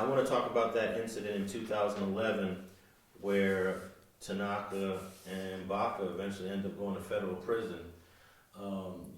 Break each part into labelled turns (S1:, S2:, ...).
S1: I want to talk about that incident in 2011 where Tanaka and Baca eventually ended up going to federal prison.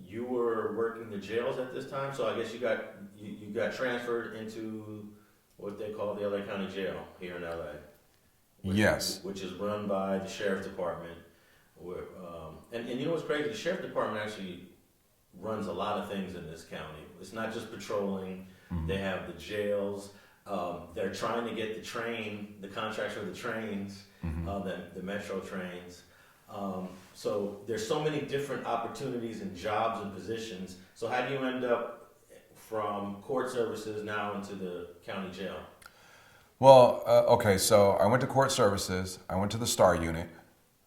S1: You were working the jails at this time, so I guess you got transferred into what they call the LA County Jail here in LA.
S2: Yes.
S1: Which is run by the Sheriff's Department. Where, and you know what's crazy? The Sheriff's Department actually runs a lot of things in this county. It's not just patrolling.
S2: Mm-hmm.
S1: They have the jails. They're trying to get the contracts for the trains,
S2: Mm-hmm.
S1: the metro trains. So there's so many different opportunities and jobs and positions. So how do you end up from court services now into the county jail?
S2: Well, okay, so I went to court services. I went to the STAR unit.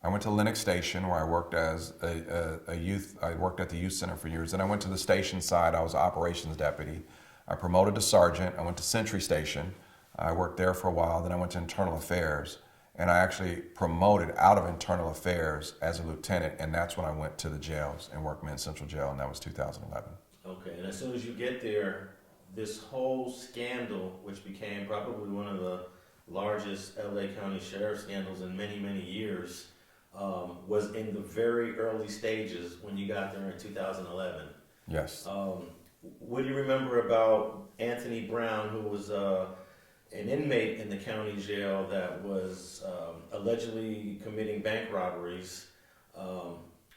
S2: I went to Lenox Station where I worked as a youth. I worked at the youth center for years. Then I went to the station side. I was an operations deputy. I promoted to sergeant. I went to Century Station. I worked there for a while. Then I went to internal affairs. And I actually promoted out of internal affairs as a lieutenant. And that's when I went to the jails and worked Men's Central Jail. And that was 2011.
S1: Okay, and as soon as you get there, this whole scandal, which became probably one of the largest LA County Sheriff scandals in many, many years, was in the very early stages when you got there in 2011.
S2: Yes.
S1: What do you remember about Anthony Brown, who was an inmate in the county jail that was allegedly committing bank robberies?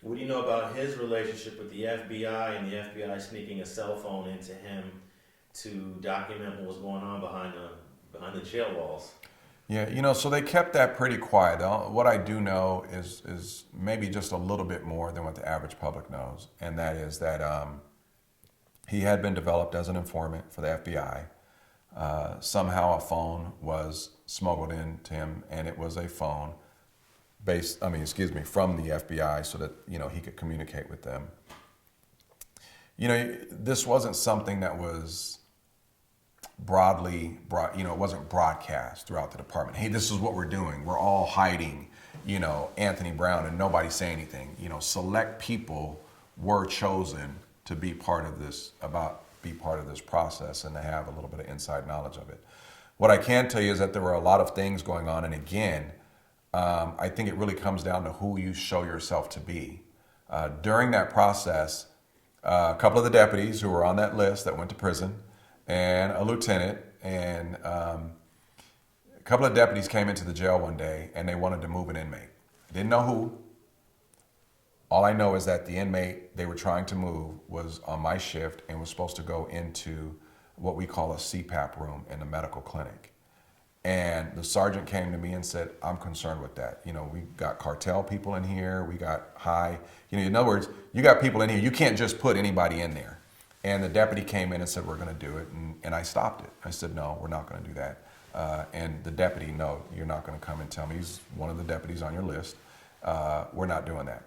S1: What do you know about his relationship with the FBI and the FBI sneaking a cell phone into him to document what was going on behind the jail walls?
S2: Yeah, so they kept that pretty quiet. What I do know is maybe just a little bit more than what the average public knows, and that is that he had been developed as an informant for the FBI. Somehow a phone was smuggled into him, and it was a phone from the FBI so that, he could communicate with them. This wasn't something that was it wasn't broadcast throughout the department. Hey, this is what we're doing. We're all hiding, Anthony Brown, and nobody say anything. Select people were chosen to be part of this process and to have a little bit of inside knowledge of it. What I can tell you is that there were a lot of things going on, and again, I think it really comes down to who you show yourself to be. During that process, a couple of the deputies who were on that list that went to prison, and a lieutenant, and a couple of deputies came into the jail one day, and they wanted to move an inmate. I didn't know who. All I know is that the inmate they were trying to move was on my shift and was supposed to go into what we call a CPAP room in the medical clinic. And the sergeant came to me and said, I'm concerned with that. We got cartel people in here. We got high, in other words, you got people in here. You can't just put anybody in there. And the deputy came in and said, we're going to do it. And I stopped it. I said, no, we're not going to do that. And the deputy, no, you're not going to come and tell me. He's one of the deputies on your list. We're not doing that.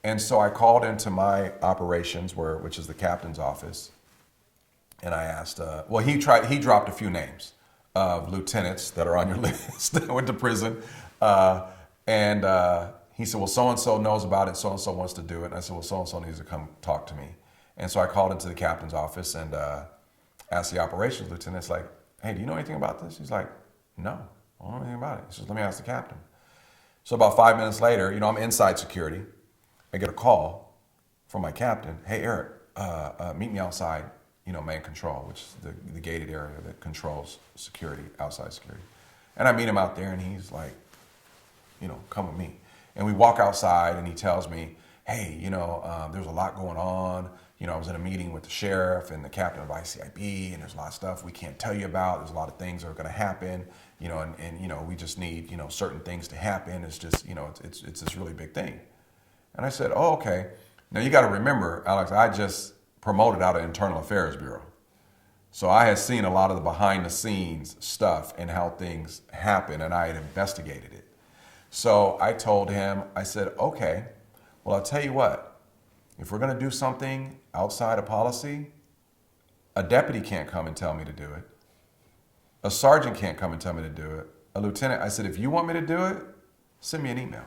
S2: And so I called into my operations, which is the captain's office. And I asked, he dropped a few names of lieutenants that are on your list that went to prison. And he said, well, so-and-so knows about it. So-and-so wants to do it. And I said, well, so-and-so needs to come talk to me. And so I called into the captain's office and asked the operations lieutenant, like, hey, do you know anything about this? He's like, no, I don't know anything about it. He says, let me ask the captain. So about 5 minutes later, I'm inside security. I get a call from my captain. Hey, Eric, meet me outside, main control, which is the gated area that controls security, outside security. And I meet him out there and he's like, come with me. And we walk outside and he tells me, hey, there's a lot going on. I was in a meeting with the sheriff and the captain of ICIB, and there's a lot of stuff we can't tell you about. There's a lot of things that are going to happen, and we just need, certain things to happen. It's just, it's this really big thing. And I said, oh, okay. Now you got to remember, Alex, I just promoted out of Internal Affairs Bureau. So I had seen a lot of the behind the scenes stuff and how things happen, and I had investigated it. So I told him, I said, okay, well, I'll tell you what. If we're going to do something outside of policy, a deputy can't come and tell me to do it. A sergeant can't come and tell me to do it. A lieutenant, I said, if you want me to do it, send me an email.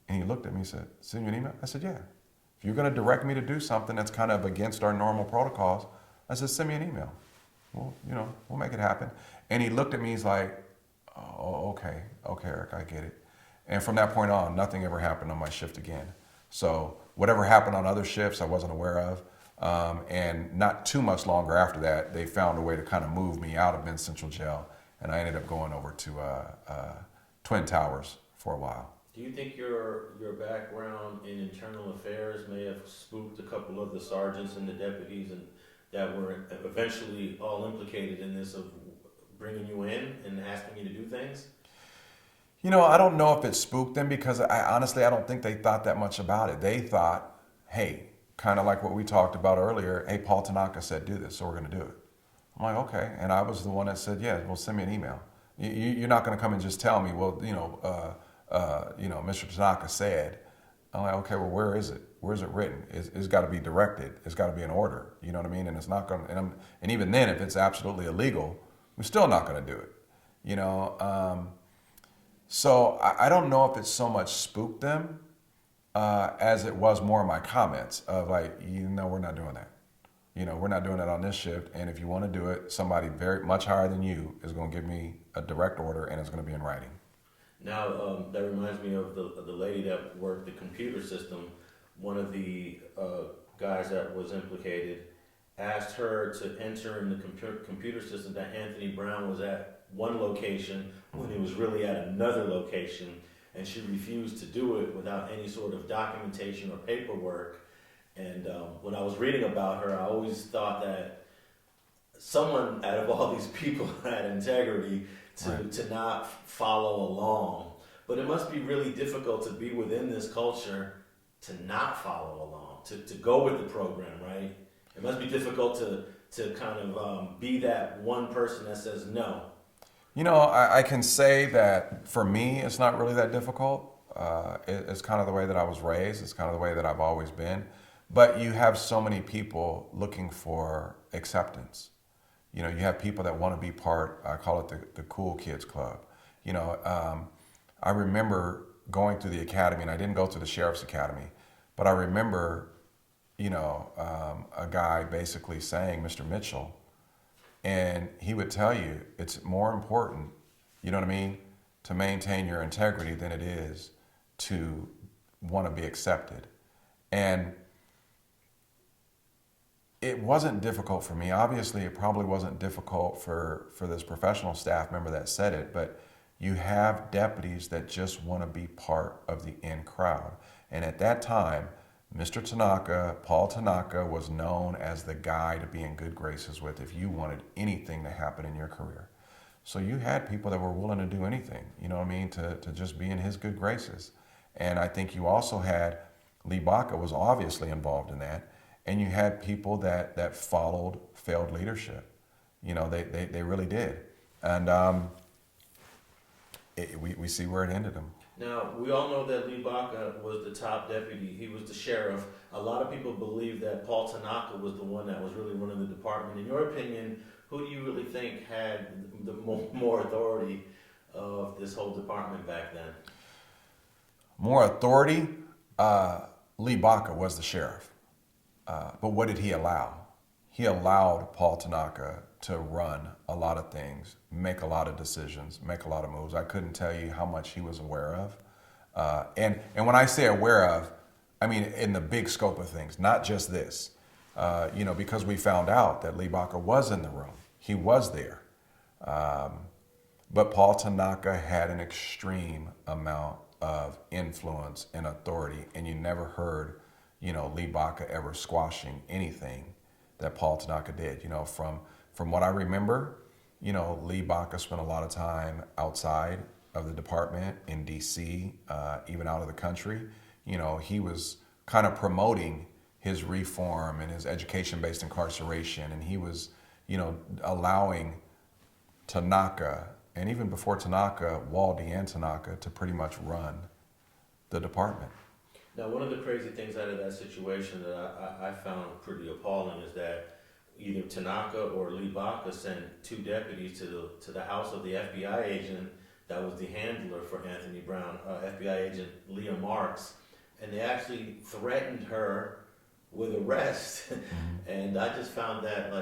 S2: And he looked at me and said, send you an email? I said, yeah. If you're going to direct me to do something that's kind of against our normal protocols, I said, send me an email. we'll make it happen. And he looked at me, he's like, oh, okay, Eric, I get it. And from that point on, nothing ever happened on my shift again. So whatever happened on other shifts, I wasn't aware of. And not too much longer after that, they found a way to kind of move me out of Men's Central Jail, and I ended up going over to Twin Towers for a while.
S1: Do you think your background in internal affairs may have spooked a couple of the sergeants and the deputies and that were eventually all implicated in this of bringing you in and asking you to do things?
S2: I don't know if it spooked them because honestly, I don't think they thought that much about it. They thought, hey, kind of like what we talked about earlier, hey, Paul Tanaka said do this, so we're going to do it. I'm like, okay. And I was the one that said, yeah, well, send me an email. You're not going to come and just tell me, well, Mr. Tanaka said. I'm like, okay, well, where is it? Where is it written? It's got to be directed. It's got to be an order. You know what I mean? And it's not going to, and even then, if it's absolutely illegal, we're still not going to do it. So I don't know if it's so much spooked them as it was more of my comments of like, we're not doing that. We're not doing it on this shift. And if you want to do it, somebody very much higher than you is going to give me a direct order and it's going to be in writing.
S1: Now, that reminds me of the lady that worked the computer system. One of the guys that was implicated asked her to enter in the computer system that Anthony Brown was at one location when he was really at another location, and she refused to do it without any sort of documentation or paperwork. And when I was reading about her, I always thought that someone out of all these people had integrity to not follow along. But it must be really difficult to be within this culture to not follow along, to go with the program, right? It must be difficult to kind of be that one person that says no.
S2: I can say that for me, it's not really that difficult. It's kind of the way that I was raised. It's kind of the way that I've always been. But you have so many people looking for acceptance. You have people that want to be part, I call it the cool kids club. I remember going through the academy, and I didn't go to the sheriff's academy, but I remember, a guy basically saying, Mr. Mitchell, and he would tell you it's more important, to maintain your integrity than it is to want to be accepted. And it wasn't difficult for me. Obviously, it probably wasn't difficult for this professional staff member that said it, but you have deputies that just want to be part of the in crowd. And at that time, Mr. Tanaka, Paul Tanaka, was known as the guy to be in good graces with if you wanted anything to happen in your career. So you had people that were willing to do anything, to just be in his good graces. And I think you also had, Lee Baca was obviously involved in that, and you had people that followed failed leadership. They really did. And we see where it ended them.
S1: Now, we all know that Lee Baca was the top deputy. He was the sheriff. A lot of people believe that Paul Tanaka was the one that was really running the department. In your opinion, who do you really think had the more authority of this whole department back then?
S2: More authority? Lee Baca was the sheriff. But what did he allow? He allowed Paul Tanaka to run a lot of things, make a lot of decisions, make a lot of moves. I couldn't tell you how much he was aware of. And when I say aware of, I mean in the big scope of things, not just this. Because we found out that Lee Baca was in the room. He was there. But Paul Tanaka had an extreme amount of influence and authority, and you never heard Lee Baca ever squashing anything that Paul Tanaka did. From what I remember, Lee Baca spent a lot of time outside of the department in D.C., even out of the country. He was kind of promoting his reform and his education-based incarceration, and he was, allowing Tanaka, and even before Tanaka, Waldy and Tanaka, to pretty much run the department.
S1: Now, one of the crazy things out of that situation that I found pretty appalling is that either Tanaka or Lee Baca sent two deputies to the house of the FBI agent that was the handler for Anthony Brown, FBI agent Leah Marks, and they actually threatened her with arrest. And I just found that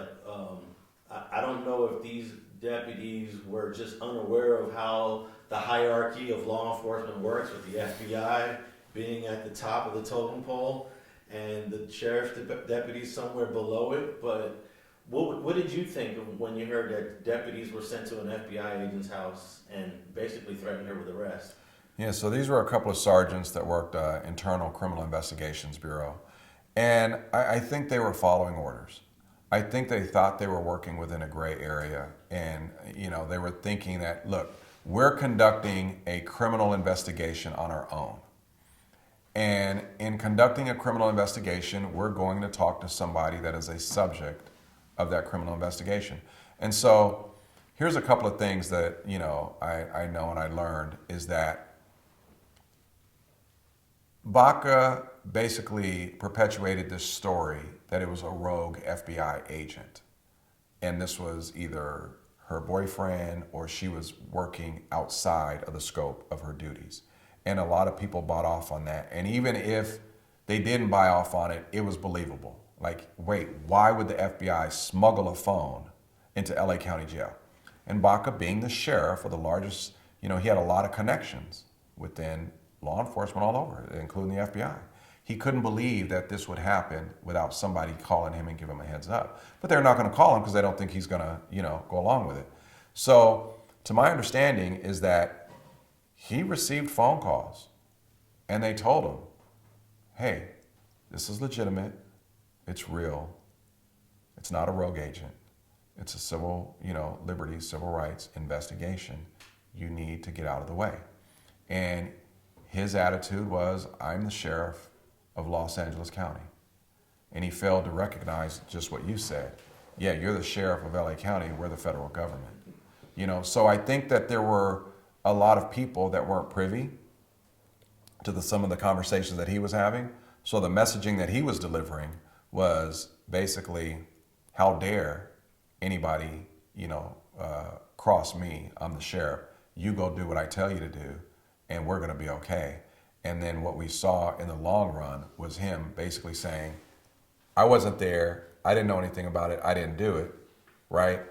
S1: I don't know if these deputies were just unaware of how the hierarchy of law enforcement works, with the FBI being at the top of the totem pole and the sheriff's deputies somewhere below it. But what did you think of when you heard that deputies were sent to an FBI agent's house and basically threatened her with arrest?
S2: Yeah, so these were a couple of sergeants that worked Internal Criminal Investigations Bureau. And I think they were following orders. I think they thought they were working within a gray area. And, they were thinking that, look, we're conducting a criminal investigation on our own. And in conducting a criminal investigation, we're going to talk to somebody that is a subject of that criminal investigation. And so here's a couple of things that, I know and I learned is that Baca basically perpetuated this story that it was a rogue FBI agent. And this was either her boyfriend or she was working outside of the scope of her duties. And a lot of people bought off on that. And even if they didn't buy off on it, it was believable. Like, wait, why would the FBI smuggle a phone into LA County Jail? And Baca, being the sheriff of the largest, he had a lot of connections within law enforcement all over, including the FBI. He couldn't believe that this would happen without somebody calling him and giving him a heads up. But they're not going to call him because they don't think he's going to, go along with it. So, to my understanding is that he received phone calls and they told him, hey, this is legitimate. It's real. It's not a rogue agent. It's a civil, liberties, civil rights investigation. You need to get out of the way. And his attitude was, I'm the sheriff of Los Angeles County. And he failed to recognize just what you said. Yeah, you're the sheriff of LA County, we're the federal government. So I think that there were a lot of people that weren't privy to some of the conversations that he was having. So the messaging that he was delivering was basically, how dare anybody, cross me, I'm the sheriff. You go do what I tell you to do, and we're gonna be okay. And then what we saw in the long run was him basically saying, I wasn't there, I didn't know anything about it, I didn't do it, right?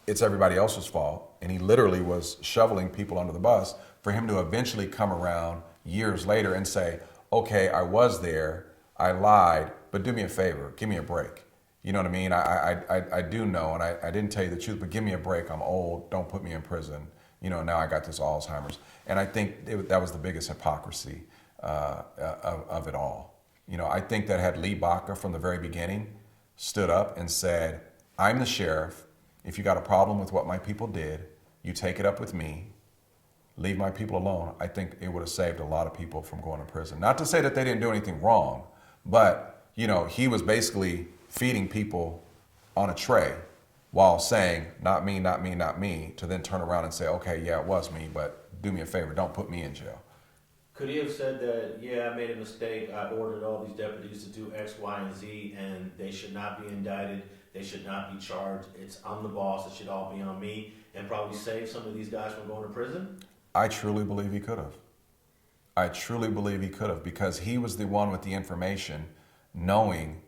S2: It's everybody else's fault. And he literally was shoveling people under the bus for him to eventually come around years later and say, okay, I was there, I lied, but do me a favor, give me a break. You know what I mean? I do know, and I didn't tell you the truth, but give me a break, I'm old, don't put me in prison. Now I got this Alzheimer's. And I think that was the biggest hypocrisy of it all. I think that had Lee Baca from the very beginning stood up and said, I'm the sheriff. If you got a problem with what my people did, you take it up with me, leave my people alone. I think it would have saved a lot of people from going to prison. Not to say that they didn't do anything wrong, but he was basically feeding people on a tray while saying, not me, not me, not me, to then turn around and say, okay, yeah, it was me, but do me a favor, don't put me in jail.
S1: Could he have said that, yeah, I made a mistake, I ordered all these deputies to do X, Y, and Z, and they should not be indicted, they should not be charged, I'm the boss, it should all be on me, and probably save some of these guys from going to prison?
S2: I truly believe he could have. I truly believe he could have, because he was the one with the information, knowing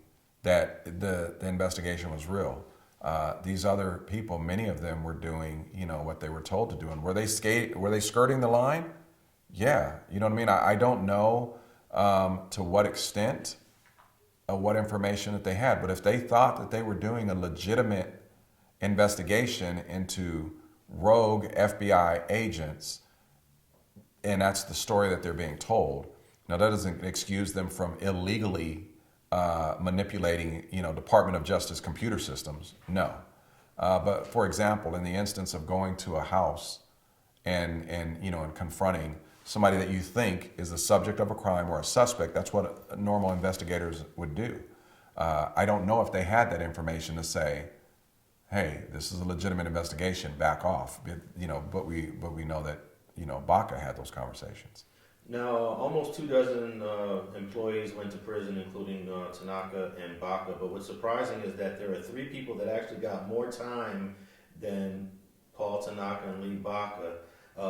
S2: that the investigation was real. These other people, many of them were doing, what they were told to do. And were they skirting the line? Yeah. You know what I mean? I don't know to what extent of what information that they had, but if they thought that they were doing a legitimate investigation into rogue FBI agents, and that's the story that they're being told, now that doesn't excuse them from illegally manipulating, Department of Justice computer systems. No. But for example, in the instance of going to a house and confronting somebody that you think is the subject of a crime or a suspect, that's what normal investigators would do. I don't know if they had that information to say, hey, this is a legitimate investigation, back off. But we know that, Baca had those conversations.
S1: Now, almost 24 employees went to prison, including Tanaka and Baca. But what's surprising is that there are 3 people that actually got more time than Paul Tanaka and Lee Baca.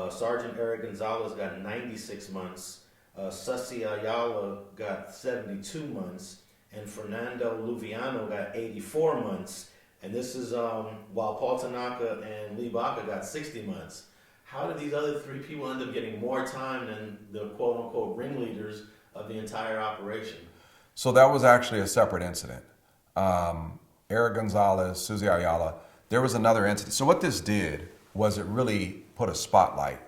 S1: Sergeant Eric Gonzalez got 96 months. Sussy Ayala got 72 months. And Fernando Luviano got 84 months. And this is while Paul Tanaka and Lee Baca got 60 months. How did these other three people end up getting more time than the quote unquote ringleaders of the entire operation?
S2: So that was actually a separate incident. Eric Gonzalez, Susie Ayala, there was another incident. So what this did was it really put a spotlight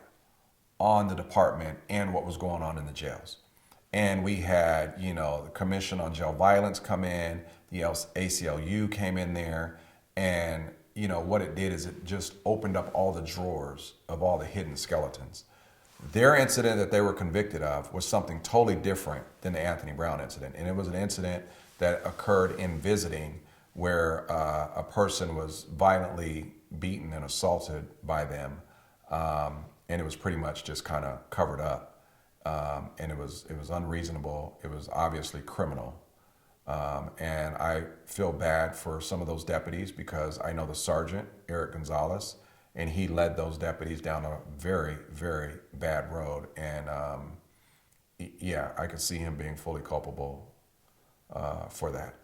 S2: on the department and what was going on in the jails. And we had, the Commission on Jail Violence come in, the ACLU came in there, and, what it did is it just opened up all the drawers of all the hidden skeletons. Their incident that they were convicted of was something totally different than the Anthony Brown incident. And it was an incident that occurred in visiting where a person was violently beaten and assaulted by them. And it was pretty much just kind of covered up. And it was unreasonable. It was obviously criminal. And I feel bad for some of those deputies because I know the sergeant, Eric Gonzalez, and he led those deputies down a very, very bad road. And yeah, I could see him being fully culpable for that.